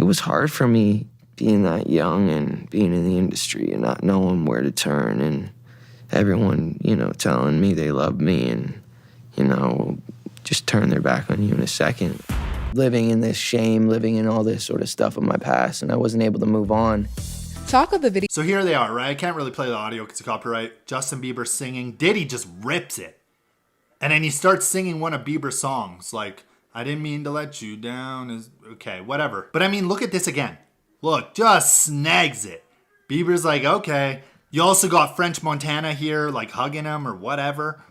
it was hard for me being that young and being in the industry and not knowing where to turn, and everyone, you know, telling me they love me and, you know, just turn their back on you in a second. Living in this shame, living in all this sort of stuff of my past, and I wasn't able to move on. Talk of the video. So here they are, right? I can't really play the audio because of copyright. Justin Bieber singing. Diddy just rips it. And then he starts singing one of Bieber's songs, like, I didn't mean to let you down. Is okay, whatever. But I mean, look at this again. Look, just snags it. Bieber's like, okay. You also got French Montana here, like hugging him or whatever.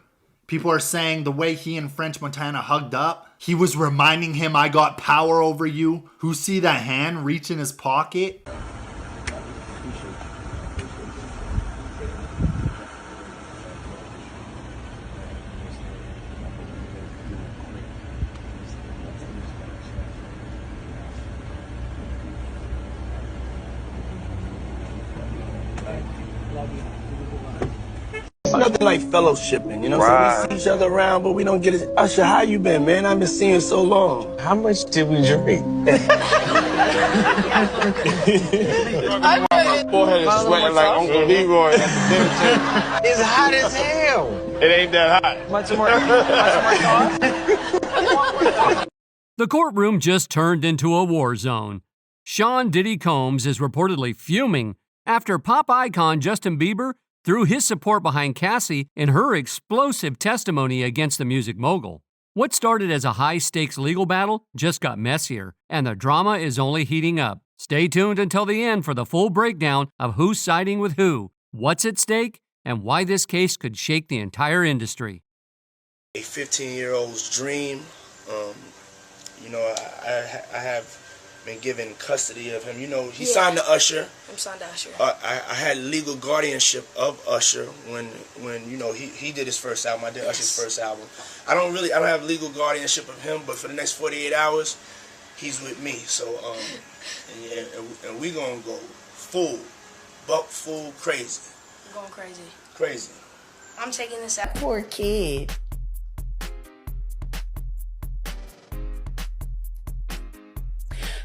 People are saying the way he and French Montana hugged up, he was reminding him, I got power over you. Who see that hand reach in his pocket? It's nothing like fellowshipping, you know? So we see each other around, but we don't get it. Usher, how you been, man? I've been seeing you so long. How much did we drink? My forehead is sweating like Uncle Leroy at the dinner table. It's hot as hell. It ain't that hot. Much more sauce? The courtroom just turned into a war zone. Sean Diddy Combs is reportedly fuming after pop icon Justin Bieber threw his support behind Cassie in her explosive testimony against the music mogul. What started as a high-stakes legal battle just got messier, and the drama is only heating up. Stay tuned until the end for the full breakdown of who's siding with who, what's at stake, and why this case could shake the entire industry. A 15-year-old's dream. You know, I have been given custody of him. You know, he signed to Usher. I'm signed to Usher. I had legal guardianship of Usher when you know he did his first album. I did Usher's first album. I don't have legal guardianship of him, but for the next 48 hours, he's with me. So and we gonna go full crazy. I'm going crazy. Crazy. I'm taking this out. Poor kid.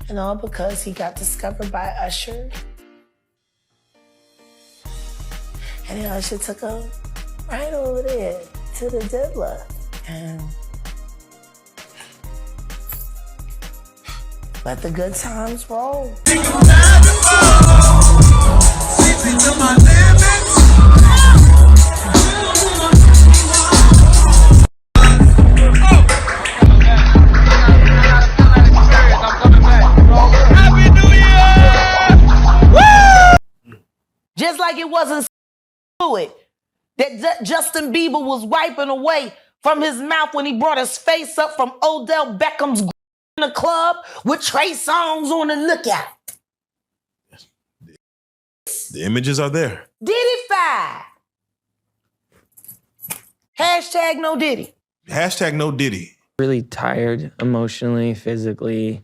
And all because he got discovered by Usher. And then Usher took him right over there to the deadlock. And let the good times roll. Just like it wasn't fluid that Justin Bieber was wiping away from his mouth when he brought his face up from Odell Beckham's in the club with Trey Songz on the lookout. The images are there. Diddy-fied. Hashtag no Diddy. Hashtag no Diddy. Really tired emotionally, physically,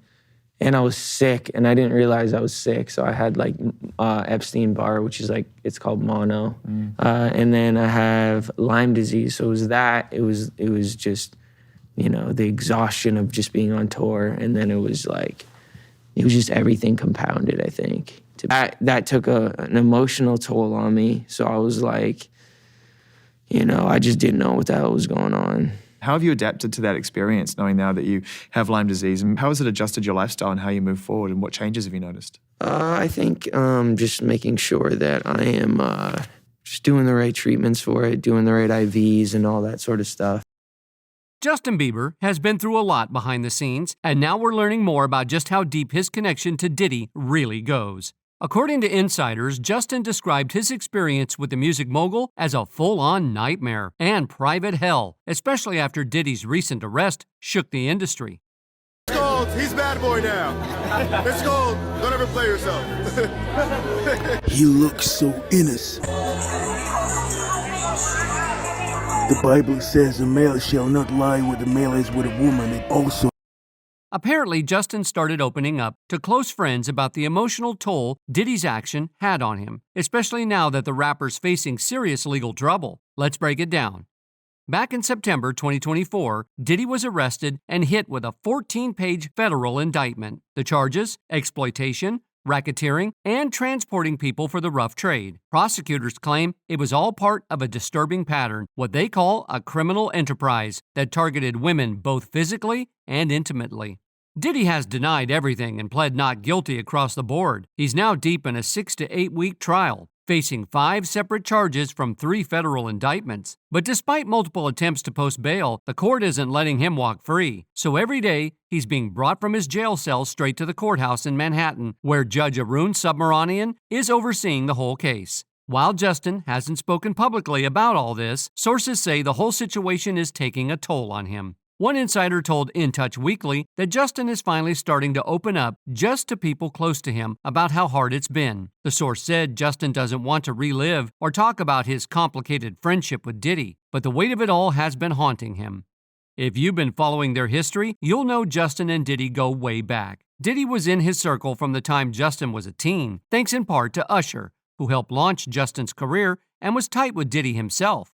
and I was sick, and I didn't realize I was sick. So I had like Epstein-Barr, which is like, it's called mono. And then I have Lyme disease. So it was that, it was just, you know, the exhaustion of just being on tour. And then it was like, it was just everything compounded, I think. That took an emotional toll on me. So I was like, you know, I just didn't know what the hell was going on. How have you adapted to that experience, knowing now that you have Lyme disease? And how has it adjusted your lifestyle and how you move forward? And what changes have you noticed? I think just making sure that I am just doing the right treatments for it, doing the right IVs and all that sort of stuff. Justin Bieber has been through a lot behind the scenes, and now we're learning more about just how deep his connection to Diddy really goes. According to insiders, Justin described his experience with the music mogul as a full-on nightmare and private hell, especially after Diddy's recent arrest shook the industry. It's gold. He's bad boy now. It's gold. Don't ever play yourself. He looks so innocent. The Bible says a male shall not lie with a male as with a woman. It also Apparently, Justin started opening up to close friends about the emotional toll Diddy's action had on him, especially now that the rapper's facing serious legal trouble. Let's break it down. Back in September 2024, Diddy was arrested and hit with a 14-page federal indictment. The charges: exploitation, racketeering, and transporting people for the rough trade. Prosecutors claim it was all part of a disturbing pattern, what they call a criminal enterprise, that targeted women both physically and intimately. Diddy has denied everything and pled not guilty across the board. He's now deep in a 6 to 8 week trial, facing 5 separate charges from 3 federal indictments. But despite multiple attempts to post bail, the court isn't letting him walk free. So every day, he's being brought from his jail cell straight to the courthouse in Manhattan, where Judge Arun Subramanian is overseeing the whole case. While Justin hasn't spoken publicly about all this, sources say the whole situation is taking a toll on him. One insider told In Touch Weekly that Justin is finally starting to open up just to people close to him about how hard it's been. The source said Justin doesn't want to relive or talk about his complicated friendship with Diddy, but the weight of it all has been haunting him. If you've been following their history, you'll know Justin and Diddy go way back. Diddy was in his circle from the time Justin was a teen, thanks in part to Usher, who helped launch Justin's career and was tight with Diddy himself.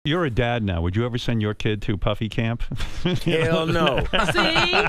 You're a dad now. Would you ever send your kid to Puffy camp? Hell no. See?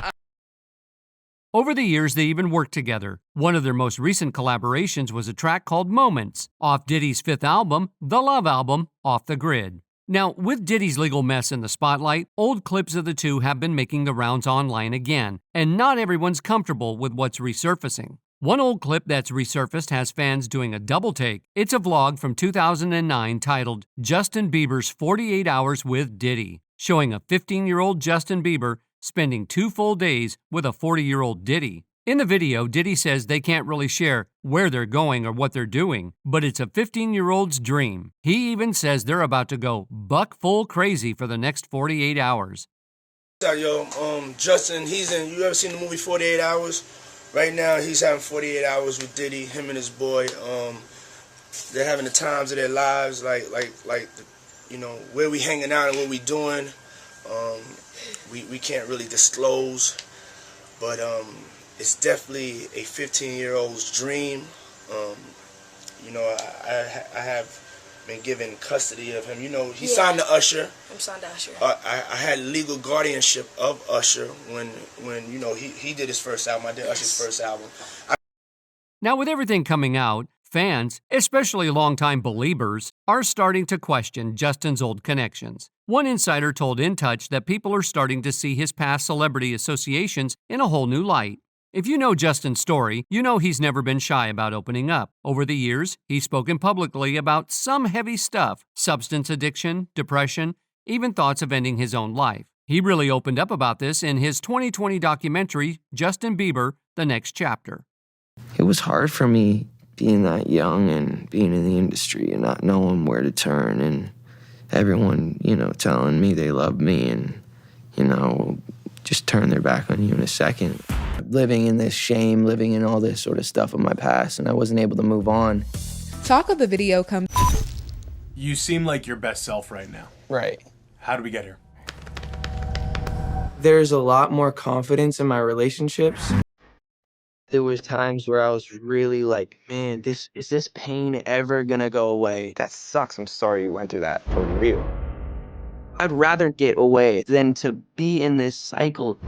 Over the years, they even worked together. One of their most recent collaborations was a track called Moments, off Diddy's 5th album, The Love Album, Off the Grid. Now, with Diddy's legal mess in the spotlight, old clips of the two have been making the rounds online again, and not everyone's comfortable with what's resurfacing. One old clip that's resurfaced has fans doing a double take. It's a vlog from 2009 titled Justin Bieber's 48 Hours with Diddy, showing a 15-year-old Justin Bieber spending 2 full days with a 40-year-old Diddy. In the video, Diddy says they can't really share where they're going or what they're doing, but it's a 15-year-old's dream. He even says they're about to go buck full crazy for the next 48 hours. Yo, Justin, you ever seen the movie 48 Hours? Right now, he's having 48 hours with Diddy, him and his boy. They're having the times of their lives, like where we hanging out and what we doing. We can't really disclose, but it's definitely a 15-year-old's dream. I have been given custody of him. He signed to Usher. I'm signed to Usher. I had legal guardianship of Usher when he did his first album. I did Usher's first album. Now, with everything coming out, fans, especially longtime believers, are starting to question Justin's old connections. One insider told In Touch that people are starting to see his past celebrity associations in a whole new light. If you know Justin's story, you know he's never been shy about opening up. Over the years, he's spoken publicly about some heavy stuff: substance addiction, depression, even thoughts of ending his own life. He really opened up about this in his 2020 documentary, Justin Bieber, The Next Chapter. It was hard for me being that young and being in the industry and not knowing where to turn, and everyone, telling me they love me and, just turn their back on you in a second. Living in this shame, living in all this sort of stuff of my past, and I wasn't able to move on. Talk of the video comes. You seem like your best self right now. Right. How did we get here? There's a lot more confidence in my relationships. There was times where I was really like, man, is this pain ever gonna go away? That sucks. I'm sorry you went through that, for real. I'd rather get away than to be in this cycle.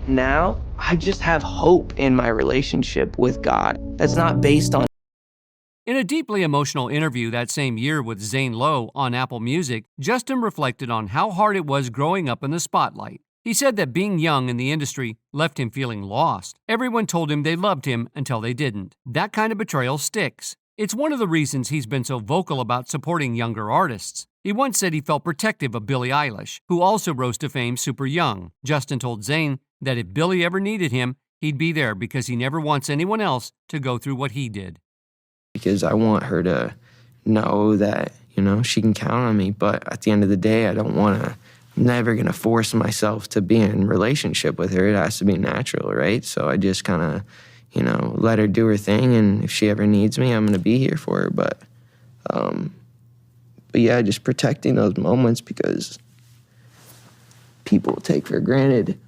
Now, I just have hope in my relationship with God that's not based on. In a deeply emotional interview that same year with Zane Lowe on Apple Music, Justin reflected on how hard it was growing up in the spotlight. He said that being young in the industry left him feeling lost. Everyone told him they loved him until they didn't. That kind of betrayal sticks. It's one of the reasons he's been so vocal about supporting younger artists. He once said he felt protective of Billie Eilish, who also rose to fame super young. Justin told Zane that if Billie ever needed him, he'd be there because he never wants anyone else to go through what he did. Because I want her to know that, she can count on me. But at the end of the day, I'm never going to force myself to be in a relationship with her. It has to be natural, right? So I just kind of, let her do her thing. And if she ever needs me, I'm going to be here for her. But yeah, just protecting those moments because people take for granted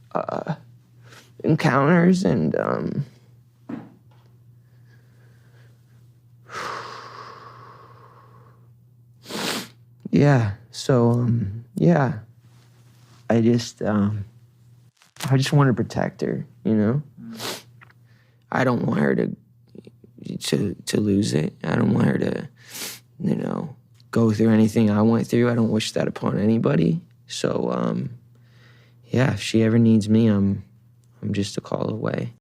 encounters and yeah. So, yeah. I just want to protect her, you know? I don't want her to lose it. I don't want her to, you know, go through anything I went through. I don't wish that upon anybody. So, yeah, if she ever needs me, I'm just a call away.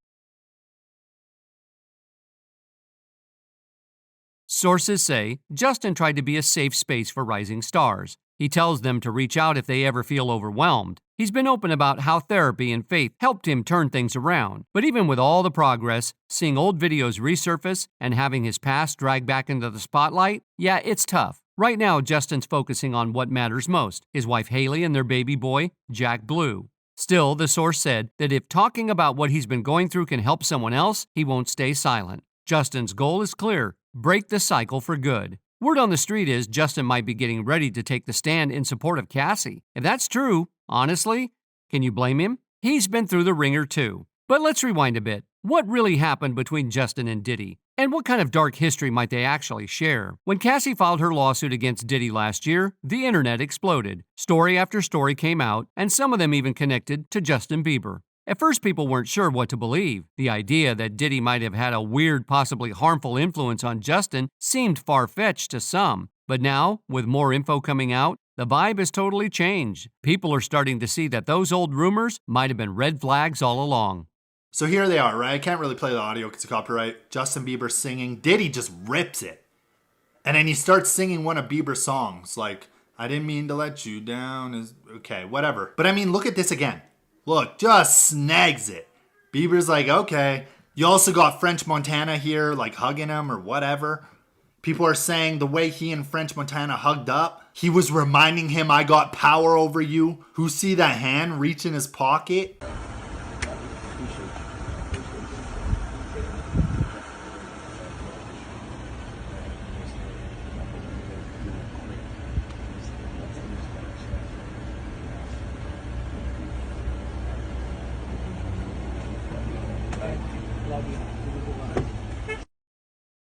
Sources say Justin tried to be a safe space for rising stars. He tells them to reach out if they ever feel overwhelmed. He's been open about how therapy and faith helped him turn things around. But even with all the progress, seeing old videos resurface and having his past dragged back into the spotlight, yeah, it's tough. Right now, Justin's focusing on what matters most, his wife Haley and their baby boy, Jack Blue. Still, the source said that if talking about what he's been going through can help someone else, he won't stay silent. Justin's goal is clear: break the cycle for good. Word on the street is Justin might be getting ready to take the stand in support of Cassie. If that's true, honestly, can you blame him? He's been through the ringer too. But let's rewind a bit. What really happened between Justin and Diddy? And what kind of dark history might they actually share? When Cassie filed her lawsuit against Diddy last year, the internet exploded. Story after story came out, and some of them even connected to Justin Bieber. At first, people weren't sure what to believe. The idea that Diddy might have had a weird, possibly harmful influence on Justin seemed far-fetched to some. But now, with more info coming out, the vibe has totally changed. People are starting to see that those old rumors might have been red flags all along. So here they are, right? I can't really play the audio because of copyright. Justin Bieber singing. Diddy just rips it. And then he starts singing one of Bieber's songs, like, I didn't mean to let you down. Okay, whatever. But I mean, look at this again. Look, just snags it. Bieber's like, okay. You also got French Montana here, like hugging him or whatever. People are saying the way he and French Montana hugged up, he was reminding him, I got power over you. Who see that hand reach in his pocket?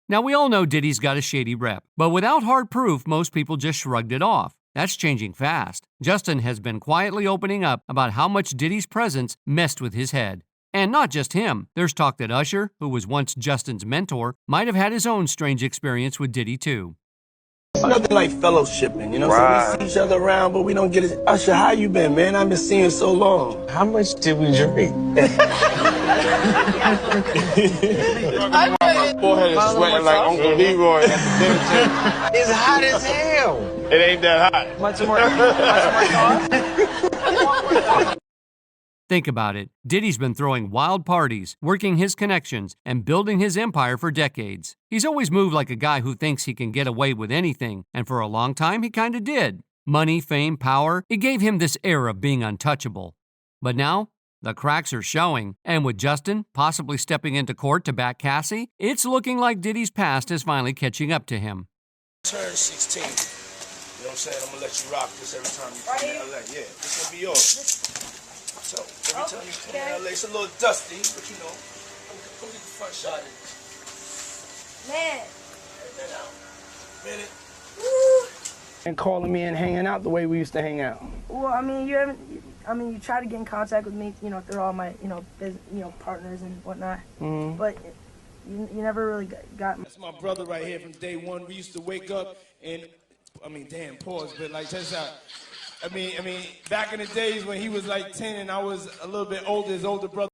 Now, we all know Diddy's got a shady rep, but without hard proof, most people just shrugged it off. That's changing fast. Justin has been quietly opening up about how much Diddy's presence messed with his head. And not just him. There's talk that Usher, who was once Justin's mentor, might have had his own strange experience with Diddy too. It's nothing like fellowshipping, you know? So we see each other around, but we don't get it. Usher, how you been, man? I've been seeing you so long. How much did we drink? My forehead is sweating like Uncle Leroy at the dinner table. It's hot as hell. It ain't that hot. Much more. Think about it. Diddy's been throwing wild parties, working his connections, and building his empire for decades. He's always moved like a guy who thinks he can get away with anything, and for a long time he kinda did. Money, fame, power, it gave him this air of being untouchable. But now, the cracks are showing, and with Justin possibly stepping into court to back Cassie, it's looking like Diddy's past is finally catching up to him. Turn 16. You know what I'm saying? I'm gonna let you rock this every time you come to LA. Yeah, this gonna be yours. So every time you come to LA, it's a little dusty, but you know, come get the front shot. Man. Minute. And calling me and hanging out the way we used to hang out. Well, I mean, you try to get in contact with me, you know, through all my, partners and whatnot. Mm-hmm. But you never really got me. That's my brother right here from day one. We used to wake up and, damn, pause, but like, check this out. Back in the days when he was like 10 and I was a little bit older, his older brother.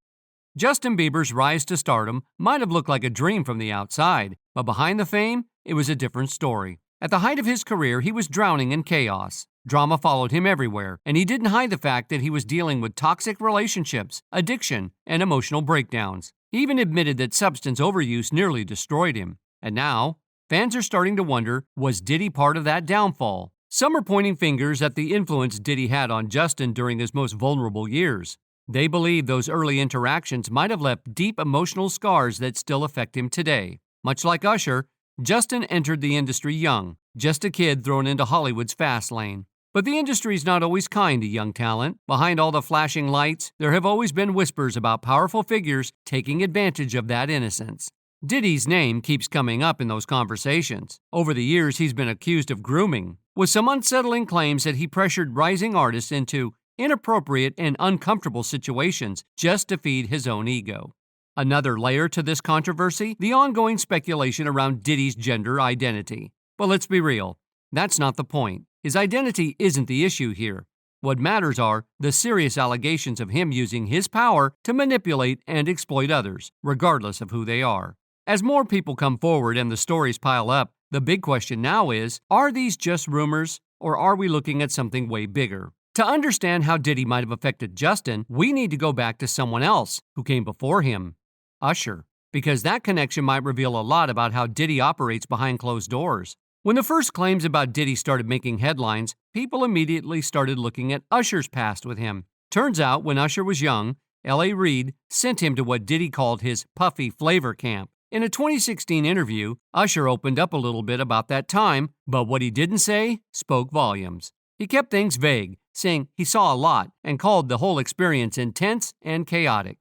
Justin Bieber's rise to stardom might have looked like a dream from the outside, but behind the fame, it was a different story. At the height of his career, he was drowning in chaos. Drama followed him everywhere, and he didn't hide the fact that he was dealing with toxic relationships, addiction, and emotional breakdowns. He even admitted that substance overuse nearly destroyed him. And now, fans are starting to wonder, was Diddy part of that downfall? Some are pointing fingers at the influence Diddy had on Justin during his most vulnerable years. They believe those early interactions might have left deep emotional scars that still affect him today. Much like Usher, Justin entered the industry young, just a kid thrown into Hollywood's fast lane. But the industry's not always kind to young talent. Behind all the flashing lights, there have always been whispers about powerful figures taking advantage of that innocence. Diddy's name keeps coming up in those conversations. Over the years, he's been accused of grooming, with some unsettling claims that he pressured rising artists into inappropriate and uncomfortable situations just to feed his own ego. Another layer to this controversy, the ongoing speculation around Diddy's gender identity. But let's be real, that's not the point. His identity isn't the issue here. What matters are the serious allegations of him using his power to manipulate and exploit others, regardless of who they are. As more people come forward and the stories pile up, the big question now is, are these just rumors, or are we looking at something way bigger? To understand how Diddy might have affected Justin, we need to go back to someone else who came before him, Usher, because that connection might reveal a lot about how Diddy operates behind closed doors. When the first claims about Diddy started making headlines, people immediately started looking at Usher's past with him. Turns out, when Usher was young, L.A. Reid sent him to what Diddy called his Puffy flavor camp. In a 2016 interview, Usher opened up a little bit about that time, but what he didn't say spoke volumes. He kept things vague, saying he saw a lot and called the whole experience intense and chaotic.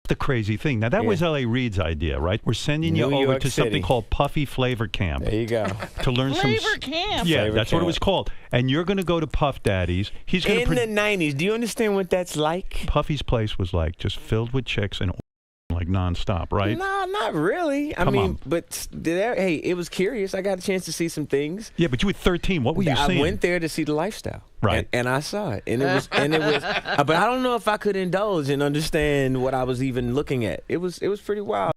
The crazy thing. Now, that was L.A. Reid's idea, right? We're sending you over to something called Puffy Flavor Camp. There you go. To learn Flavor Camp? Yeah, Flavor that's camp. what it was called. And you're going to go to Puff Daddy's. He's going In the 90s, do you understand what that's like? Puffy's place was like just filled with chicks and like nonstop, right? No, not really. I mean, but hey, it was curious. I got a chance to see some things. Yeah, but you were 13. What were you seeing? I went there to see the lifestyle. Right. And I saw it. And it was but I don't know if I could indulge and understand what I was even looking at. It was pretty wild.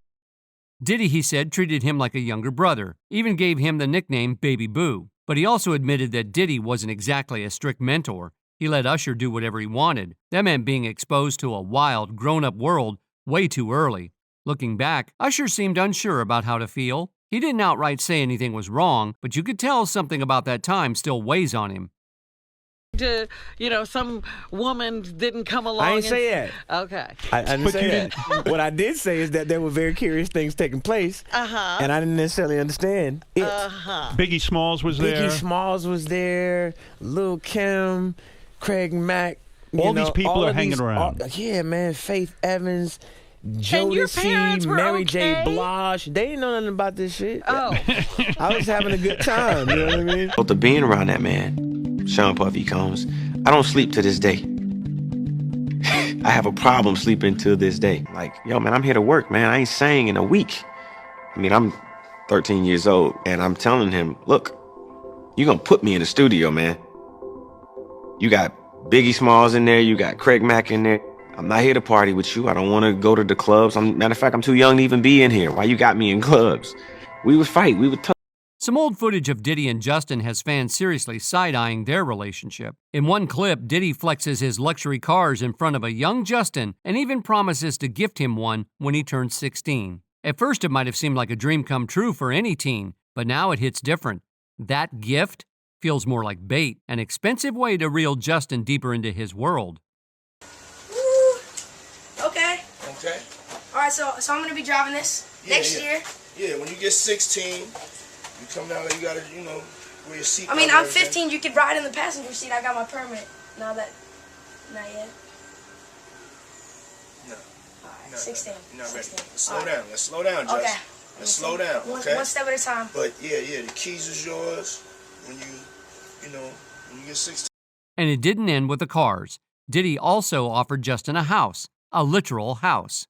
Diddy, he said, treated him like a younger brother, even gave him the nickname Baby Boo. But he also admitted that Diddy wasn't exactly a strict mentor. He let Usher do whatever he wanted. That meant being exposed to a wild, grown-up world way too early. Looking back, Usher seemed unsure about how to feel. He didn't outright say anything was wrong, but you could tell something about that time still weighs on him. Some woman didn't come along. I didn't say that. Okay. I didn't say that. What I did say is that there were very curious things taking place, and I didn't necessarily understand it. Biggie Smalls was there. Biggie Smalls was there. Lil' Kim, Craig Mack. All these people are hanging around. Yeah, man. Faith Evans, And your parents Jodeci, were Mary J. okay? Blige. They didn't know nothing about this shit. Oh. I was having a good time. You know what I mean? After being around that man, Sean Puffy Combs, I don't sleep to this day. I have a problem sleeping to this day. Like, yo, man, I'm here to work, man. I ain't sang in a week. I mean, I'm 13 years old, and I'm telling him, look, you're going to put me in the studio, man. You got Biggie Smalls in there. You got Craig Mack in there. I'm not here to party with you. I don't want to go to the clubs. Matter of fact, I'm too young to even be in here. Why you got me in clubs? We would fight. We would talk. Some old footage of Diddy and Justin has fans seriously side-eyeing their relationship. In one clip, Diddy flexes his luxury cars in front of a young Justin and even promises to gift him one when he turns 16. At first, it might have seemed like a dream come true for any teen, but now it hits different. That gift feels more like bait, an expensive way to reel Justin deeper into his world. Okay. Okay. All right, so I'm gonna be driving this next year. Yeah, when you get 16, you come down there, you gotta, wear your seat. I mean, I'm 15. You could ride in the passenger seat. I got my permit. Not yet. No. All right, 16. You're not ready. 16. Let's slow down. Let's slow down, Justin. Okay. Let's slow down, okay? One step at a time. But yeah, the keys is yours when when you get 16. And it didn't end with the cars. Diddy also offered Justin a house, a literal house.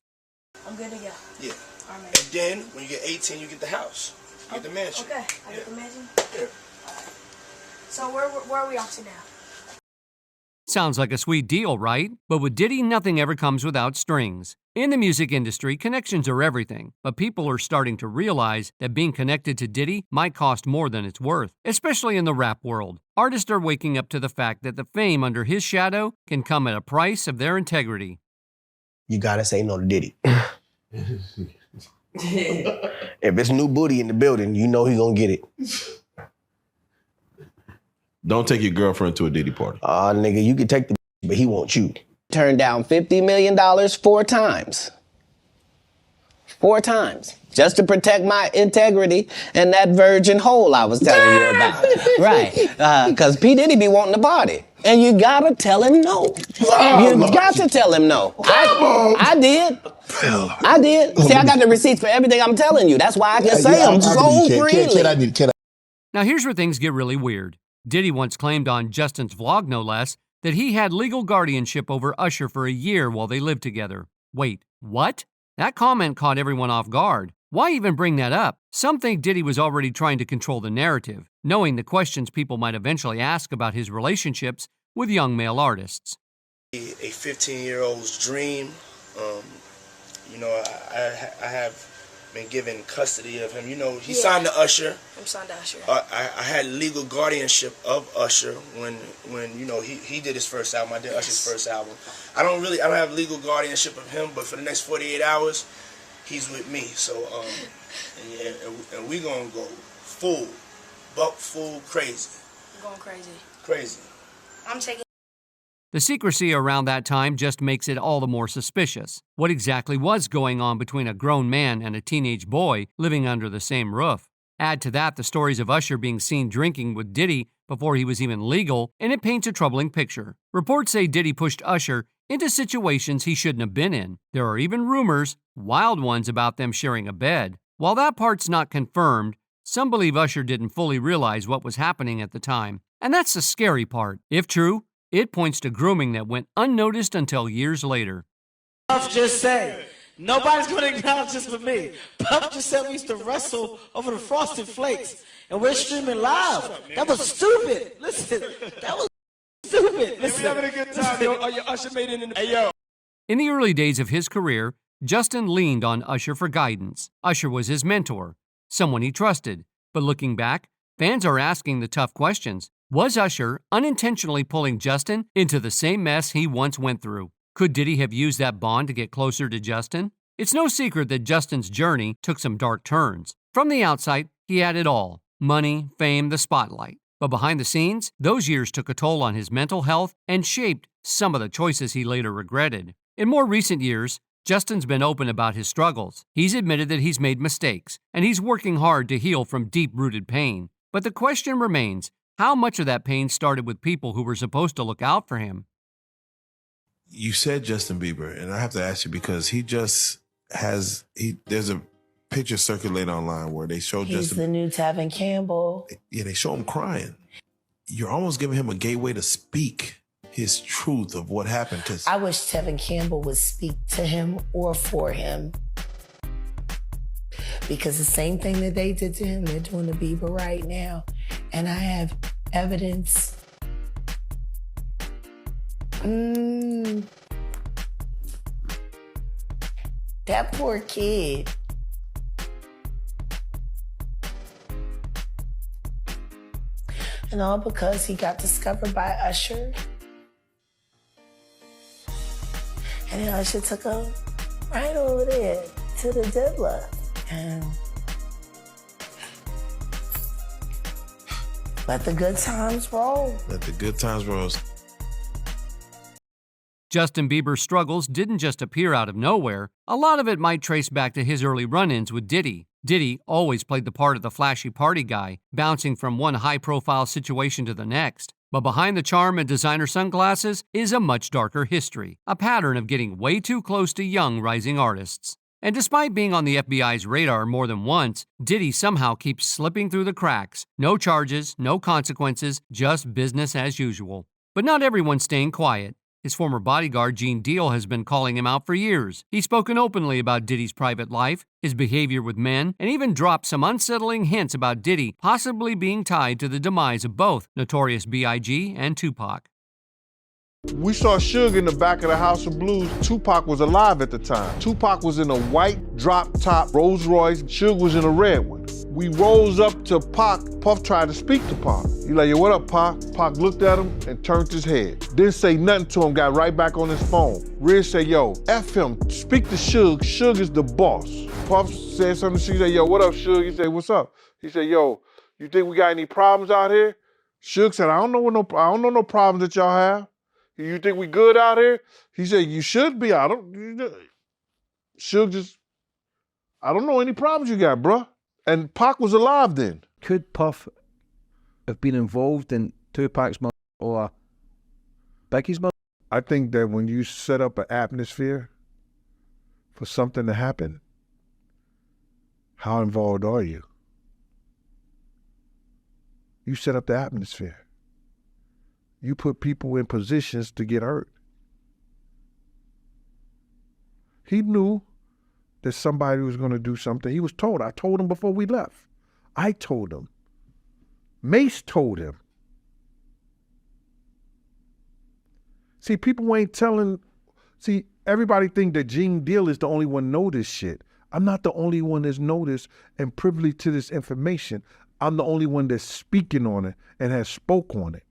I'm good to go. Yeah. All right. And then when you get 18, you get the house. You get the mansion. Okay. I get the mansion. Yeah. So where are we off to now? Sounds like a sweet deal, right? But with Diddy, nothing ever comes without strings. In the music industry, connections are everything, but people are starting to realize that being connected to Diddy might cost more than it's worth, especially in the rap world. Artists are waking up to the fact that the fame under his shadow can come at a price of their integrity. You gotta say no to Diddy. If it's new booty in the building, you know he gonna get it. Don't take your girlfriend to a Diddy party. Nigga, you can take the but he wants you. Turned down $50 million 4 times. 4 times. Just to protect my integrity and that virgin hole I was telling you about. Right. Because P. Diddy be wanting to party. And you gotta tell him no. You got to tell him no. I did. I did. See, I got the receipts for everything I'm telling you. That's why I can say them so freely. Now here's where things get really weird. Diddy once claimed on Justin's vlog, no less, that he had legal guardianship over Usher for a year while they lived together. Wait, what? That comment caught everyone off guard. Why even bring that up? Some think Diddy was already trying to control the narrative, knowing the questions people might eventually ask about his relationships with young male artists. A 15-year-old's dream. You know, I have been given custody of him. You know, he signed to Usher. I'm signed to Usher. I had legal guardianship of Usher when you know he did his first album. I did Usher's first album. I don't have legal guardianship of him, but for the next 48 hours, he's with me. So and we gonna go full crazy. I'm going crazy. Crazy. I'm taking. The secrecy around that time just makes it all the more suspicious. What exactly was going on between a grown man and a teenage boy living under the same roof? Add to that the stories of Usher being seen drinking with Diddy before he was even legal, and it paints a troubling picture. Reports say Diddy pushed Usher into situations he shouldn't have been in. There are even rumors, wild ones, about them sharing a bed. While that part's not confirmed, some believe Usher didn't fully realize what was happening at the time. And that's the scary part. If true, it points to grooming that went unnoticed until years later. Puff just said, nobody's going to acknowledge this but me. Puff just said we used to wrestle over the Frosted Flakes, and we're streaming live. That was stupid. Listen, that was stupid. Listen. We having a good time, yo. Oh, your Usher made it in the... Hey, yo. In the early days of his career, Justin leaned on Usher for guidance. Usher was his mentor, someone he trusted. But looking back, fans are asking the tough questions. Was Usher unintentionally pulling Justin into the same mess he once went through? Could Diddy have used that bond to get closer to Justin? It's no secret that Justin's journey took some dark turns. From the outside, he had it all: money, fame, the spotlight. But behind the scenes, those years took a toll on his mental health and shaped some of the choices he later regretted. In more recent years, Justin's been open about his struggles. He's admitted that he's made mistakes, and he's working hard to heal from deep-rooted pain. But the question remains, how much of that pain started with people who were supposed to look out for him? You said Justin Bieber, and I have to ask you because there's a picture circulating online where they show He's Justin. the new Tevin Campbell. Yeah, they show him crying. You're almost giving him a gateway to speak his truth of what happened to. I wish Tevin Campbell would speak to him or for him. Because the same thing that they did to him, they're doing to Bieber right now. And I have evidence. That poor kid. And all because he got discovered by Usher. And then Usher took him right over there to the diddler. And let the good times roll. Let the good times roll. Justin Bieber's struggles didn't just appear out of nowhere. A lot of it might trace back to his early run-ins with Diddy. Diddy always played the part of the flashy party guy, bouncing from one high-profile situation to the next. But behind the charm and designer sunglasses is a much darker history, a pattern of getting way too close to young rising artists. And despite being on the FBI's radar more than once, Diddy somehow keeps slipping through the cracks. No charges, no consequences, just business as usual. But not everyone's staying quiet. His former bodyguard, Gene Deal, has been calling him out for years. He's spoken openly about Diddy's private life, his behavior with men, and even dropped some unsettling hints about Diddy possibly being tied to the demise of both Notorious B.I.G. and Tupac. We saw Suge in the back of the House of Blues. Tupac was alive at the time. Tupac was in a white drop-top Rolls Royce. Suge was in a red one. We rose up to Pac. Puff tried to speak to Pac. He like, yo, what up, Pac? Pac looked at him and turned his head. Didn't say nothing to him, got right back on his phone. Riz said, yo, F him, speak to Suge. Suge is the boss. Puff said something to Suge. He said, yo, what up, Suge? He said, what's up? He said, yo, you think we got any problems out here? Suge said, I don't know no problems that y'all have. You think we good out here? He said, you should be. Suge just, I don't know any problems you got, bruh. And Pac was alive then. Could Puff have been involved in Tupac's murder or Biggie's murder? I think that when you set up an atmosphere for something to happen, how involved are you? You set up the atmosphere. You put people in positions to get hurt. He knew that somebody was going to do something. He was told. I told him before we left. I told him. Mace told him. See, people ain't telling. See, everybody think that Gene Deal is the only one know this shit. I'm not the only one that's noticed and privileged to this information. I'm the only one that's speaking on it and has spoke on it.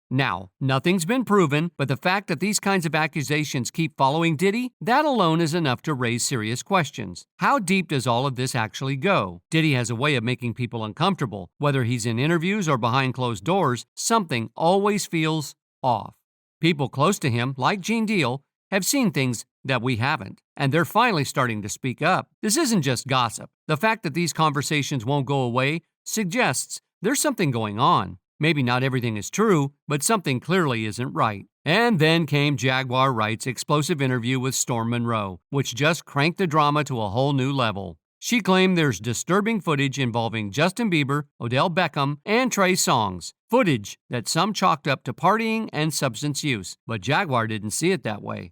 Now, nothing's been proven, but the fact that these kinds of accusations keep following Diddy, that alone is enough to raise serious questions. How deep does all of this actually go? Diddy has a way of making people uncomfortable. Whether he's in interviews or behind closed doors, something always feels off. People close to him, like Gene Deal, have seen things that we haven't, and they're finally starting to speak up. This isn't just gossip. The fact that these conversations won't go away suggests there's something going on. Maybe not everything is true, but something clearly isn't right. And then came Jaguar Wright's explosive interview with Storm Monroe, which just cranked the drama to a whole new level. She claimed there's disturbing footage involving Justin Bieber, Odell Beckham, and Trey Songz. Footage that some chalked up to partying and substance use, but Jaguar didn't see it that way.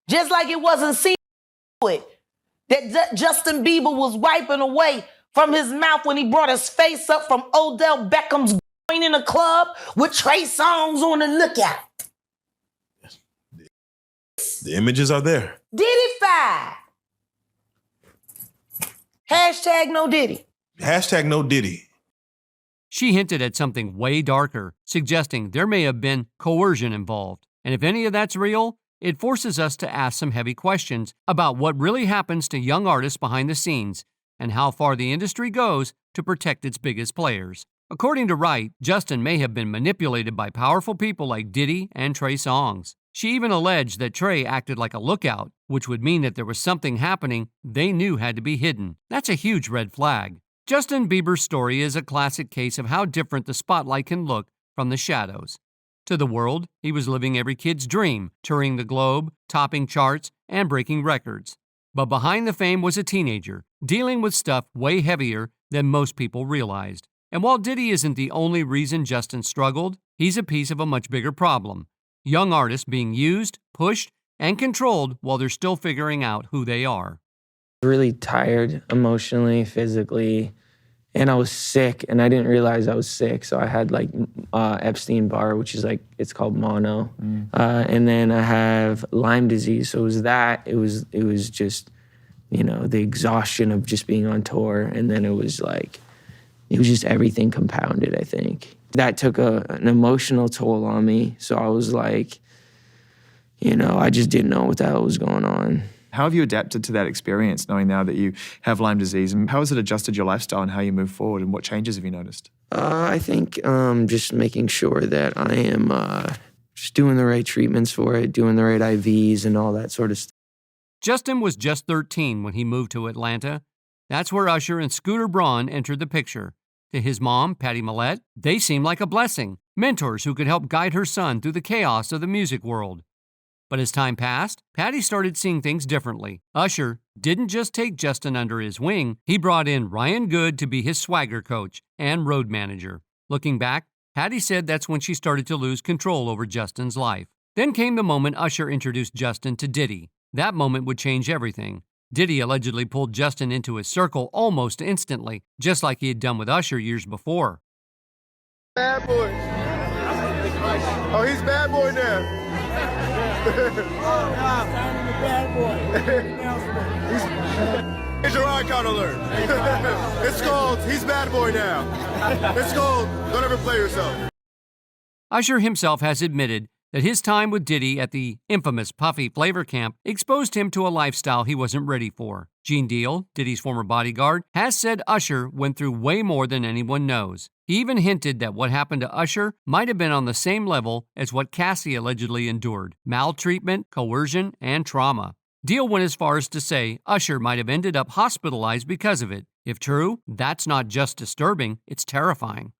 Just like it wasn't seen that Justin Bieber was wiping away from his mouth when he brought his face up from Odell Beckham's in a club with Trey Songz on the lookout. The images are there. Diddy-fied. Hashtag no Diddy. Hashtag no Diddy. She hinted at something way darker, suggesting there may have been coercion involved. And if any of that's real, it forces us to ask some heavy questions about what really happens to young artists behind the scenes and how far the industry goes to protect its biggest players. According to Wright, Justin may have been manipulated by powerful people like Diddy and Trey Songz. She even alleged that Trey acted like a lookout, which would mean that there was something happening they knew had to be hidden. That's a huge red flag. Justin Bieber's story is a classic case of how different the spotlight can look from the shadows. To the world, he was living every kid's dream, touring the globe, topping charts, and breaking records. But behind the fame was a teenager, dealing with stuff way heavier than most people realized. And while Diddy isn't the only reason Justin struggled, he's a piece of a much bigger problem. Young artists being used, pushed, and controlled while they're still figuring out who they are. Really tired emotionally, physically, and I was sick, and I didn't realize I was sick. So I had like Epstein-Barr, which is like, it's called mono. And then I have Lyme disease. So it was that, it was just, you know, the exhaustion of just being on tour. And then it was just everything compounded, I think. That took an emotional toll on me. So I was like, you know, I just didn't know what the hell was going on. How have you adapted to that experience, knowing now that you have Lyme disease? And how has it adjusted your lifestyle and how you move forward? And what changes have you noticed? I think just making sure that I am just doing the right treatments for it, doing the right IVs and all that sort of stuff. Justin was just 13 when he moved to Atlanta. That's where Usher and Scooter Braun entered the picture. To his mom, Patty Millette, they seemed like a blessing, mentors who could help guide her son through the chaos of the music world. But as time passed, Patty started seeing things differently. Usher didn't just take Justin under his wing, he brought in Ryan Good to be his swagger coach and road manager. Looking back, Patty said that's when she started to lose control over Justin's life. Then came the moment Usher introduced Justin to Diddy. That moment would change everything. Diddy allegedly pulled Justin into his circle almost instantly, just like he had done with Usher years before. Bad boy. Oh, he's bad boy now. Here's your icon alert. It's called He's Bad Boy Now. It's called Don't Ever Play Yourself. Usher himself has admitted that his time with Diddy at the infamous Puffy flavor camp exposed him to a lifestyle he wasn't ready for. Gene Deal, Diddy's former bodyguard, has said Usher went through way more than anyone knows. He even hinted that what happened to Usher might have been on the same level as what Cassie allegedly endured: maltreatment, coercion, and trauma. Deal went as far as to say Usher might have ended up hospitalized because of it. If true, that's not just disturbing, it's terrifying.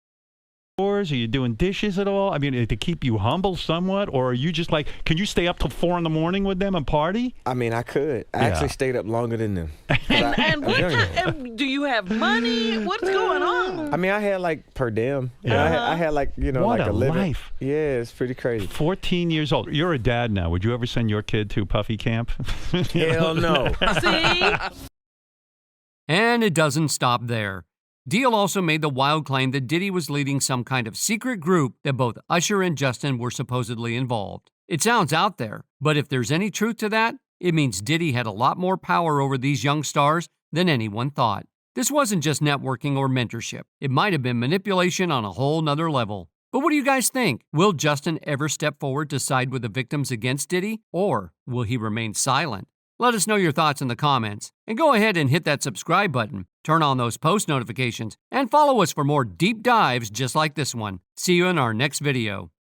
Are you doing dishes at all? I mean, to keep you humble somewhat, or are you just like, can you stay up till 4 a.m. with them and party? I mean, I could. I actually stayed up longer than them. And do you have money? What's going on? I mean, I had like per diem. Yeah. I had like, what like a living. life. Yeah, it's pretty crazy. 14 years old. You're a dad now. Would you ever send your kid to Puffy camp? Hell no. See? And it doesn't stop there. Deal also made the wild claim that Diddy was leading some kind of secret group that both Usher and Justin were supposedly involved. It sounds out there, but if there's any truth to that, it means Diddy had a lot more power over these young stars than anyone thought. This wasn't just networking or mentorship. It might have been manipulation on a whole nother level. But what do you guys think? Will Justin ever step forward to side with the victims against Diddy, or will he remain silent? Let us know your thoughts in the comments, and go ahead and hit that subscribe button, turn on those post notifications, and follow us for more deep dives just like this one. See you in our next video.